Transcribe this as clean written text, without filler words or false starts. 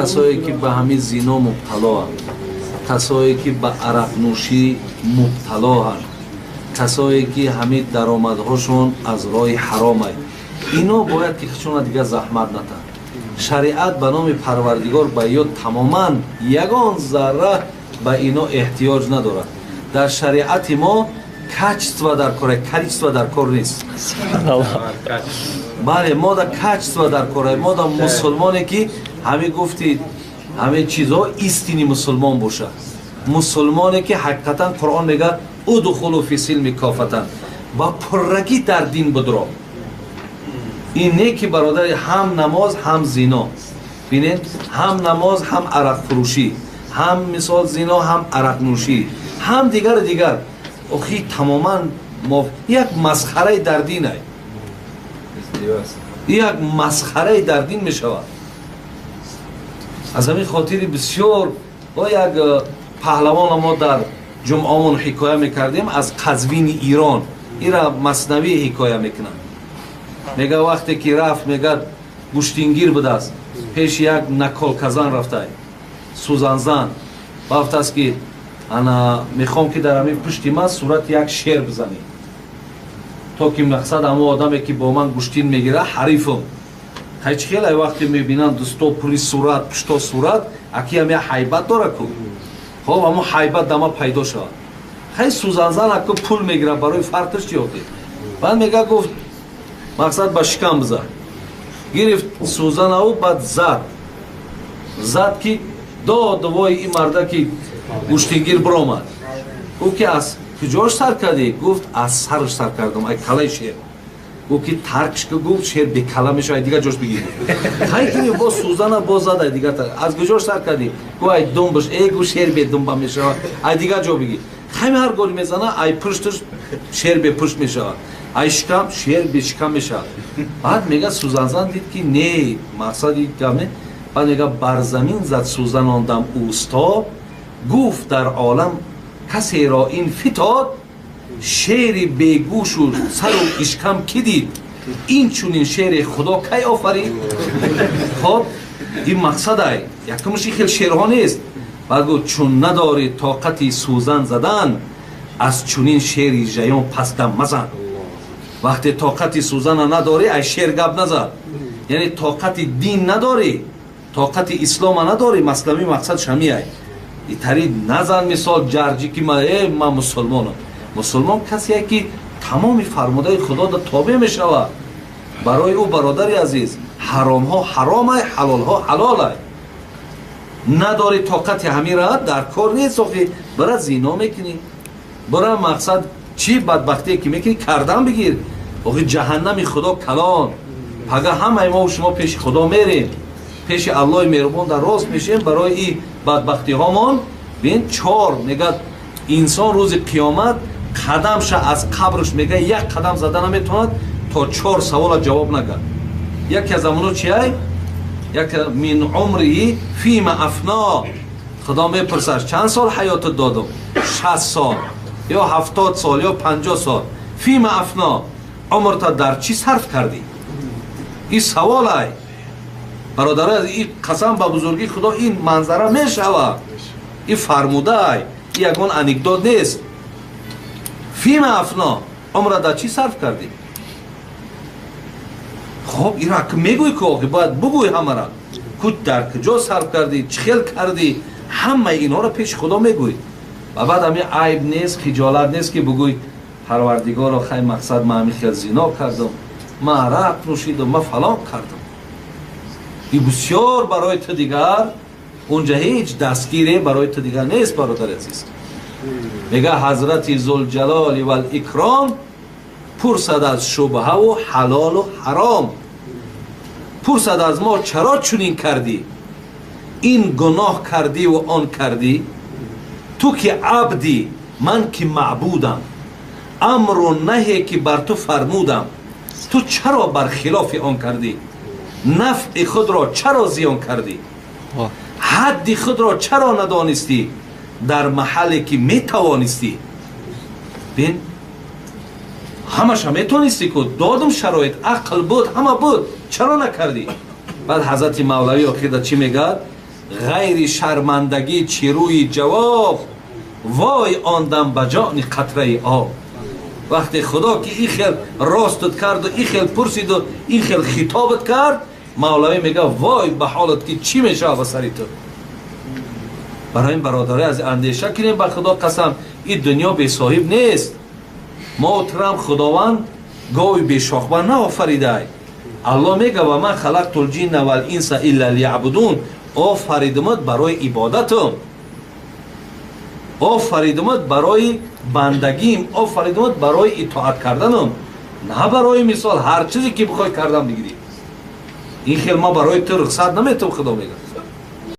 کسایی که به همین زنا مبتلا هستند، کسایی که به عرق نوشی مبتلا هستند، کسایی که همین درآمدهاشون از راه حرام است، اینا باید که خودشون دیگه زحمت نتن. شریعت به نام پروردگار به یاد تماما یگان ذره به اینا احتیاج نداره. در شریعت ما کچتوا در کار، کچتوا در کار نیست. بله، ما در کچتوا در کار، ما در مسلمانی که همه گفتید همه چیزها ایستینی مسلمان باشه، مسلمانی که حقیقتا قرآن میگه ادخلوا فی السلم کافتا، با پرگی در دین بدرو. اینه که برادر هم نماز هم زنا، ببینید هم نماز هم عرق فروشی، هم مثال زنا هم عرق نوشی، هم دیگر اخی تماما یک مسخره در دین است، یک مسخره در دین می شود. از همین خاطر بسیار با یک پهلوان ما در جمعهمون حکایه میکردیم از قزوین ایران، ایرا مثنوی حکایه میکنن. میگه وقتی که رفت میگه گوشتینگیر بوده است، پیش یک نکال کزن رفته سوزنزن گفته است که انا میخوام که در همین پشتی من صورت یک شیر بزنی تا که مقصد اما آدمی که با من گوشتین میگیره حریفم. هیچ خیلی وقتی میبینن دستا پولی صورت پشتا صورت اکی همه حیبت داره که خب اما حیبت دما پیدا شد. خیلی سوزنزن اکو پول میگیره برای فرقش چی ہوتی؟ بعد میگه گفت مقصد با شکم بزن. گرفت سوزن او بعد زد که دوای این مرده که گوشتینگیر برآمد. او که از کجاش سر کردی؟ گفت از سرش سر کردم، ای کلای شیر. او که ترکش که گفت شیر به کلا میشه، ای دیگه جاش بگیر. خیلی که با سوزن باز زد، ای دیگه از کجاش سر کردی؟ گفت ای دنبش، ای گفت شیر به دنبا میشه، ای دیگه جا بگیر. خیلی هر گل میزنه، ای پشتش شیر به پشت میشه، ای شکم شیر به شکم میشه. بعد میگه سوزنزن دید که نه مقصدی کمه. بعد میگه بر زمین زد سوزناندم اوستا، گفت در عالم کسی را این فتاد، شیر بیگوش و سر و اشکم کی دید، این چونین شیر خدا کی آفرید. خب این مقصد ای یکمشی خیلی شیرها نیست. بعد گفت چون نداری طاقتی سوزن زدن، از چونین شیری جیان پس دم مزن. وقتی طاقتی سوزن نداری ای شیر گب نزد، یعنی طاقت دین نداری، طاقت اسلام نداری. مسلمی مقصد شمی ای ایتری نزن مثال جرجی که من مسلمانم. مسلمان کسی است که تمام فرموده خدا را تابع می شود. برای او برادری عزیز حرام ها حرام است، حلال ها حلال است. نداری طاقت همین را در کار نیست، برای زنا میکنی، برای مقصد چی بدبختی که میکنی کردن بگیر. جهنم خدا کلان پگه همه ما و شما پیش خدا میریم، پیش الله مهربان در راست میشیم برای این بدبختی هامان. ببین چهار میگه انسان روز قیامت قدمش از قبرش میگه یک قدم زدن نمیتوند تا 4 سوال جواب نگه. یکی از امونو چیه؟ یک من عمری فیم افنا، خدا میپرسش چند سال حیات دادم؟ 60 سال یا 70 سال یا 50 سال. فیم افنا، عمرت در چی صرف کردی؟ این سوال ای برادر از این قسم به بزرگی خدا این منظره میشوه، این فرموده ای، این یکون انکدوت نیست. فیم افنا، عمرت در چی صرف کردی؟ خب این را که میگوی که باید بگوی همه را کود در کجا صرف کردی، چه خیل کردی، همه اینها را پیش خدا میگوی. و بعد همین عیب نیست، خجالت نیست که بگوی پروردگار را خیلی مقصد من همین خیل زنا کردم، من عرق نوشیدم، من فلان کردم. این بسیار برای تو دیگر اونجا هیچ دستگیری برای تو دیگر نیست برادر عزیز. میگه حضرت ذوالجلال و الاکرام پرسد از شبهه و حلال و حرام، پرسد از ما چرا چنین کردی، این گناه کردی و آن کردی، تو که عبدی من که معبودم، امر و نهی که بر تو فرمودم، تو چرا برخلاف آن کردی، نفع خود را چرا زیان کردی، حد خود را چرا ندانستی در محلی که می توانستی. بین همش هم میتونستی که دادم شرایط عقل بود همه بود، چرا نکردی؟ بعد حضرت مولوی آخر چی میگه؟ غیر شرمندگی چیروی جواب، وای آن دم بجان قطره آب. وقتی خدا که این خیل راستت کرد و این خیل پرسید و این خیل خطابت کرد، مولوی میگه وای به حالت که چی میشه به سری تو. برای این برادره از اندیشه کنیم، به خدا قسم این دنیا بی صاحب نیست. محترم خداوند گاوی بی شاخبر نآفریده. الله میگه و من خلقت الجن والانس الا لیعبدون. آفریدمت برای عبادتم، آفریدمت برای بندگیم، آفریدمت برای اطاعت کردنم، نه برای مثال هر چیزی که بخوای کردم بگیری. این خیلی ما برای تو رخصت نمیتم. خدا میگه